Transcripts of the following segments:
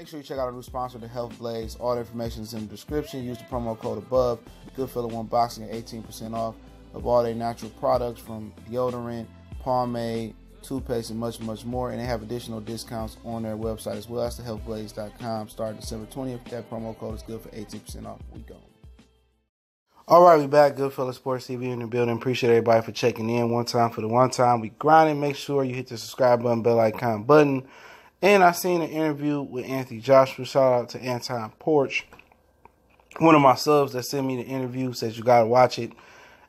Make sure you check out our new sponsor, the Health Blaze. All the information is in the description. Use the promo code above. Goodfella1 Boxing at 18% off of all their natural products from deodorant, pomade, toothpaste, and much, much more. And they have additional discounts on their website as well. That's thehealthblaze.com. Starting December 20th. That promo code is good for 18% off. We go. All right, we back. Goodfella Sports TV in the building. Appreciate everybody for checking in. One time for the one time. We grinding. Make sure you hit the subscribe button, bell icon button. And I seen an interview with Anthony Joshua. Shout out to Anton Porch. One of my subs that sent me the interview says you got to watch it.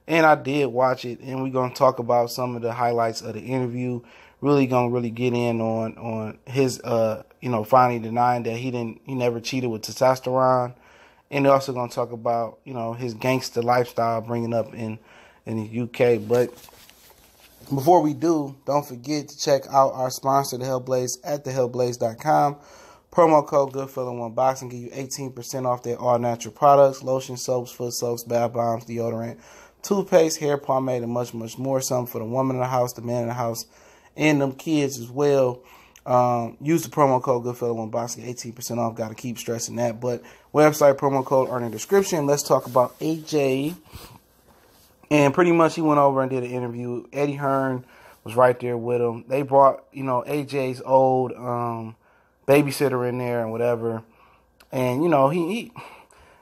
And I did watch it. And we're going to talk about some of the highlights of the interview. Really going to get in on his, finally denying that he never cheated with testosterone. And they're also going to talk about, his gangster lifestyle bringing up in the UK. But before we do, don't forget to check out our sponsor, The Health Blaze, at thehealthblaze.com. Promo code Goodfella1 Boxing give you 18% off their all-natural products, lotion, soaps, foot soaps, bath bombs, deodorant, toothpaste, hair pomade, and much, much more. Something for the woman in the house, the man in the house, and them kids as well. Use the promo code Goodfella1 Boxing, 18% off. Got to keep stressing that. But website promo code are in the description. Let's talk about AJ. And pretty much he went over and did an interview. Eddie Hearn was right there with him. They brought, AJ's old babysitter in there and whatever. And,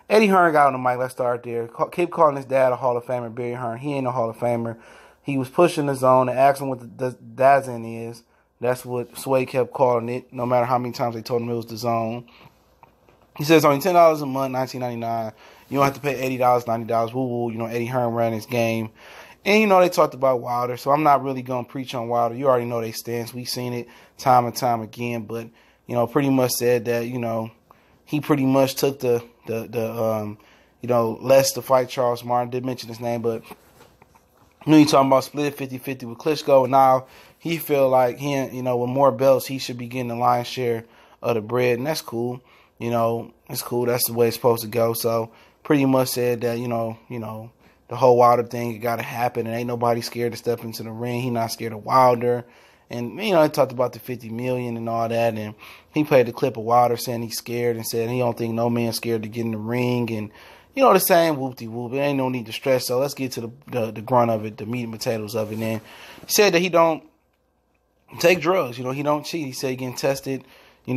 Eddie Hearn got on the mic. Let's start there. Keep calling his dad a Hall of Famer, Barry Hearn. He ain't a Hall of Famer. He was pushing the zone and asking what the DAZN is. That's what Sway kept calling it, no matter how many times they told him it was the zone. He says only $10 a month, $19.99. You don't have to pay $80, $90. Woo-woo. Eddie Hearn ran his game. And, they talked about Wilder, so I'm not really going to preach on Wilder. You already know their stance. We've seen it time and time again. But, pretty much said that, he pretty much took the less to fight Charles Martin. Did mention his name, but you talking about split 50-50 with Klitschko. And now he feel like with more belts, he should be getting the lion's share of the bread. And that's cool. It's cool. That's the way it's supposed to go. So pretty much said that, the whole Wilder thing, it got to happen. And ain't nobody scared to step into the ring. He not scared of Wilder. And, they talked about the $50 million and all that. And he played the clip of Wilder saying he's scared and said he don't think no man's scared to get in the ring. And, the same whoop-de-whoop. There ain't no need to stress. So let's get to the grunt of it, the meat and potatoes of it. And then he said that he don't take drugs. He don't cheat. He said he getting tested 3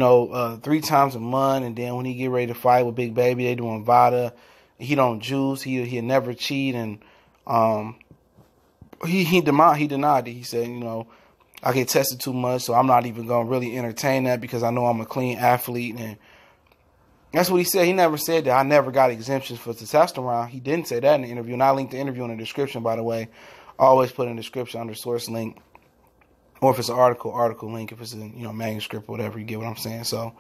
times a month, and then when he get ready to fight with Big Baby, they doing VADA. He don't juice. He'll never cheat, and he denied it. He said, I get tested too much, so I'm not even gonna really entertain that because I know I'm a clean athlete, and that's what he said. He never said that I never got exemptions for testosterone. He didn't say that in the interview, and I linked the interview in the description, by the way. I always put in the description under source link. Or if it's an article link, if it's a manuscript or whatever, you get what I'm saying. So,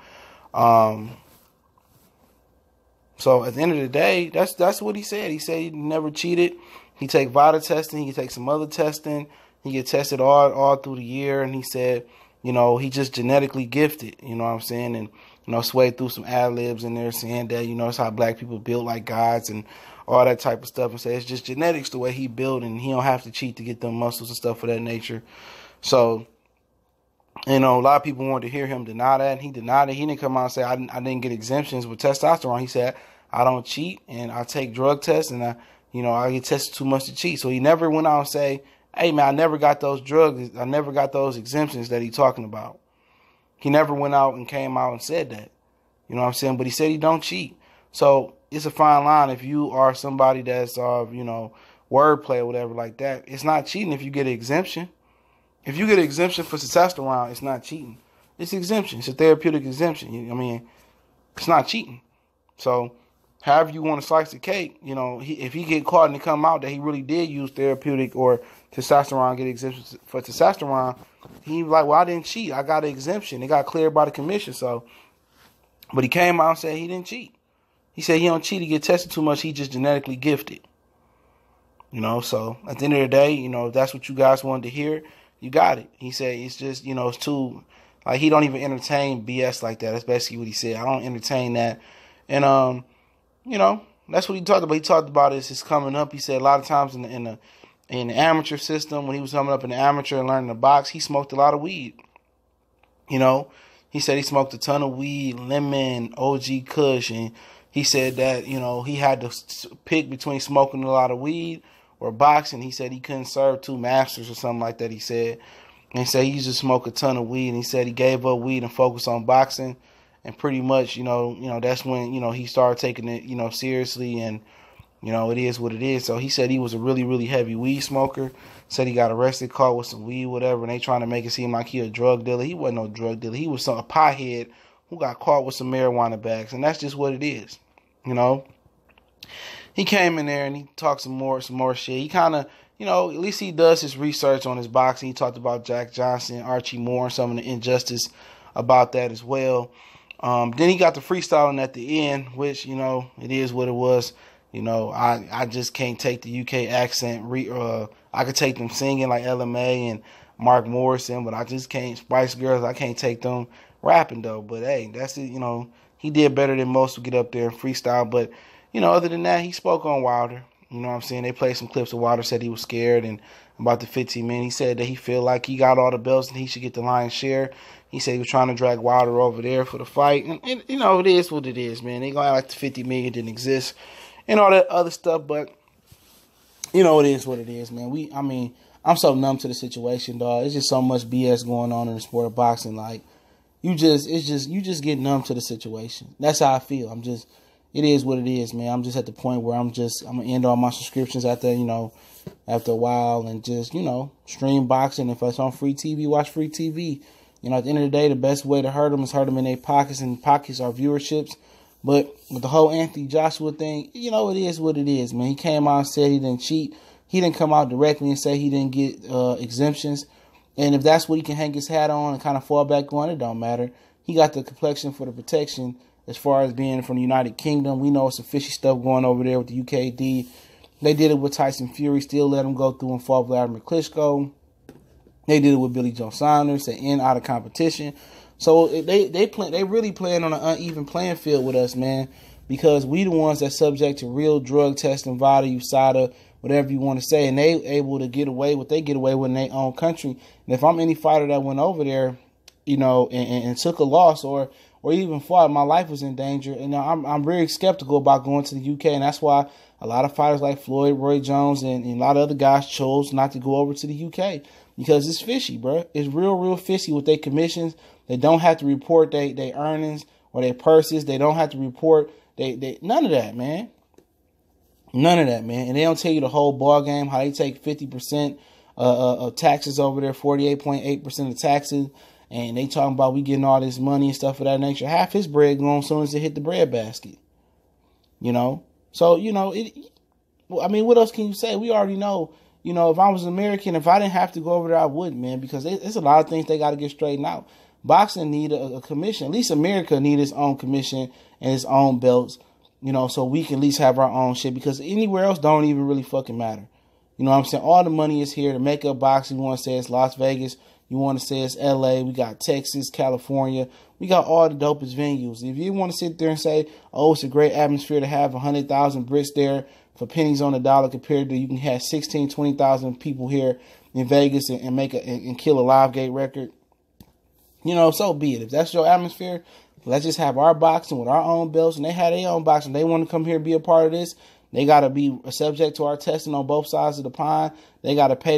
so at the end of the day, that's what he said. He said he never cheated. He take VADA testing. He take some other testing. He get tested all through the year. And he said, he just genetically gifted. You know what I'm saying? And Sway threw some ad libs in there saying that it's how black people build like gods and all that type of stuff. And say it's just genetics the way he built, and he don't have to cheat to get them muscles and stuff of that nature. So, a lot of people wanted to hear him deny that. He denied it. He didn't come out and say, I didn't get exemptions with testosterone. He said, I don't cheat, and I take drug tests, and I get tested too much to cheat. So he never went out and say, hey, man, I never got those drugs. I never got those exemptions that he's talking about. He never went out and came out and said that. You know what I'm saying? But he said he don't cheat. So it's a fine line. If you are somebody that's, wordplay or whatever like that, it's not cheating if you get an exemption. If you get an exemption for testosterone, it's not cheating. It's exemption. It's a therapeutic exemption. It's not cheating. So, however you want to slice the cake, if he get caught and it come out that he really did use therapeutic or testosterone, get exemption for testosterone, he like, well, I didn't cheat. I got an exemption. It got cleared by the commission. So, but he came out and said he didn't cheat. He said he don't cheat. He get tested too much. He just genetically gifted. So at the end of the day, if that's what you guys wanted to hear, you got it. He said it's just, it's too, like, he don't even entertain BS like that. That's basically what he said. I don't entertain that. And, that's what he talked about. He talked about his coming up. He said a lot of times in the amateur system, when he was coming up in the amateur and learning to box, he smoked a lot of weed. He said he smoked a ton of weed, lemon, OG Kush, and he said that, you know, he had to pick between smoking a lot of weed or boxing. He said he couldn't serve two masters or something like that, he said. And he said he used to smoke a ton of weed, and he said he gave up weed and focused on boxing. And pretty much, you know, that's when, you know, he started taking it, you know, seriously, and, you know, it is what it is. So he said he was a really, really heavy weed smoker. Said he got arrested, caught with some weed, whatever, and they trying to make it seem like he a drug dealer. He wasn't no drug dealer. He was a pothead who got caught with some marijuana bags, and that's just what it is, you know. He came in there and he talked some more shit. He kind of, you know, at least he does his research on his boxing. He talked about Jack Johnson, Archie Moore, and some of the injustice about that as well. Then he got the freestyling at the end, which, you know, it is what it was. You know, I just can't take the UK accent. I could take them singing like LMA and Mark Morrison, but I just can't. Spice Girls, I can't take them rapping, though. But, hey, that's it. You know, he did better than most who get up there and freestyle. But, you know, other than that, he spoke on Wilder. You know what I'm saying? They played some clips of Wilder, said he was scared, and about the 15 minutes, he said that he feel like he got all the belts and he should get the lion's share. He said he was trying to drag Wilder over there for the fight. And you know, it is what it is, man. They gonna act like the 50 million didn't exist and all that other stuff, but you know, it is what it is, man. I'm so numb to the situation, dog. It's just so much BS going on in the sport of boxing. Like, you just get numb to the situation. That's how I feel. It is what it is, man. I'm just at the point where I'm gonna end all my subscriptions after a while, and just, you know, stream boxing. If it's on free TV, watch free TV. You know, at the end of the day, the best way to hurt them is hurt them in their pockets, and pockets are viewerships. But with the whole Anthony Joshua thing, you know, it is what it is, man. He came out and said he didn't cheat. He didn't come out directly and say he didn't get exemptions. And if that's what he can hang his hat on and kind of fall back on, it don't matter. He got the complexion for the protection as far as being from the United Kingdom. We know it's some fishy stuff going over there with the UKD. They did it with Tyson Fury, still let him go through and fought Vladimir Klitschko. They did it with Billy Joe Saunders, they end out of competition. So they really playing on an uneven playing field with us, man, because we the ones that's subject to real drug testing, VADA, USADA, whatever you want to say, and they able to get away what they get away with in their own country. And if I'm any fighter that went over there, you know, and took a loss or even fought, my life was in danger. And I'm very skeptical about going to the UK, and that's why a lot of fighters like Floyd, Roy Jones, and a lot of other guys chose not to go over to the UK because it's fishy, bro. It's real fishy with their commissions. They don't have to report their earnings or their purses. They don't have to report they none of that, man. None of that, man. And they don't tell you the whole ball game, how they take 50% of taxes over there, 48.8% of taxes. And they talking about we getting all this money and stuff of that nature. Half his bread going as soon as they hit the bread basket. You know? So, you know, what else can you say? We already know, you know, if I was an American, if I didn't have to go over there, I wouldn't, man, because there's a lot of things they got to get straightened out. Boxing need a commission. At least America need its own commission and its own belts, you know, so we can at least have our own shit, because anywhere else don't even really fucking matter. You know what I'm saying? All the money is here to make up boxing. You want to say it's Las Vegas. You want to say it's LA. We got Texas, California. We got all the dopest venues. If you want to sit there and say, oh, it's a great atmosphere to have 100,000 Brits there for pennies on the dollar compared to you can have 16, 20,000 people here in Vegas and kill a live gate record, you know, so be it. If that's your atmosphere, let's just have our boxing with our own belts, and they have their own boxing. They want to come here and be a part of this. They got to be subject to our testing on both sides of the pond. They got to pay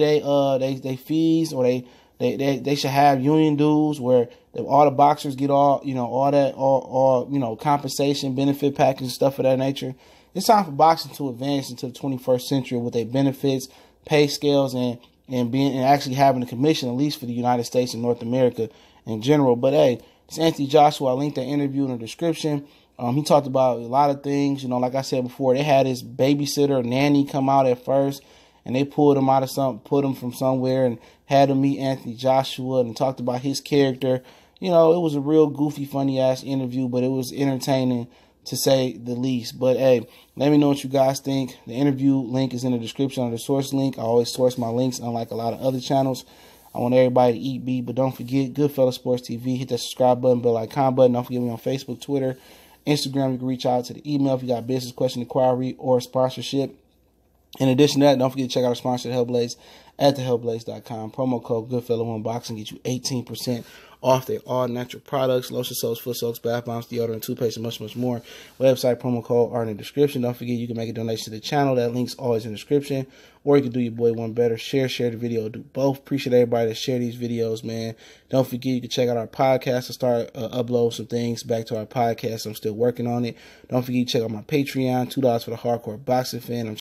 they fees, or they should have union dues where all the boxers get all that compensation, benefit package and stuff of that nature. It's time for boxing to advance into the 21st century with their benefits, pay scales, and actually having a commission, at least for the United States and North America in general. But hey, it's Anthony Joshua. I linked that interview in the description. He talked about a lot of things. You know, like I said before, they had his babysitter, nanny, come out at first, and they pulled him from somewhere and had him meet Anthony Joshua and talked about his character. You know, it was a real goofy, funny ass interview, but it was entertaining to say the least. But hey, let me know what you guys think. The interview link is in the description under the source link. I always source my links, unlike a lot of other channels. I want everybody to eat beat, but don't forget, Goodfellas Sports TV. Hit that subscribe button, bell icon button. Don't forget me on Facebook, Twitter, Instagram. You can reach out to the email if you got business question, inquiry, or sponsorship. In addition to that, don't forget to check out our sponsor, Hellblaze, at thehellblaze.com. Promo code Goodfellow1Boxing get you 18% off their all-natural products, lotion soaps, foot soaks, bath bombs, deodorant, toothpaste, and much, much more. Website promo code are in the description. Don't forget you can make a donation to the channel. That link's always in the description. Or you can do your boy one better. Share the video. Do both. Appreciate everybody that share these videos, man. Don't forget you can check out our podcast. I start upload some things back to our podcast. I'm still working on it. Don't forget you check out my Patreon. $2 for the hardcore boxing fan.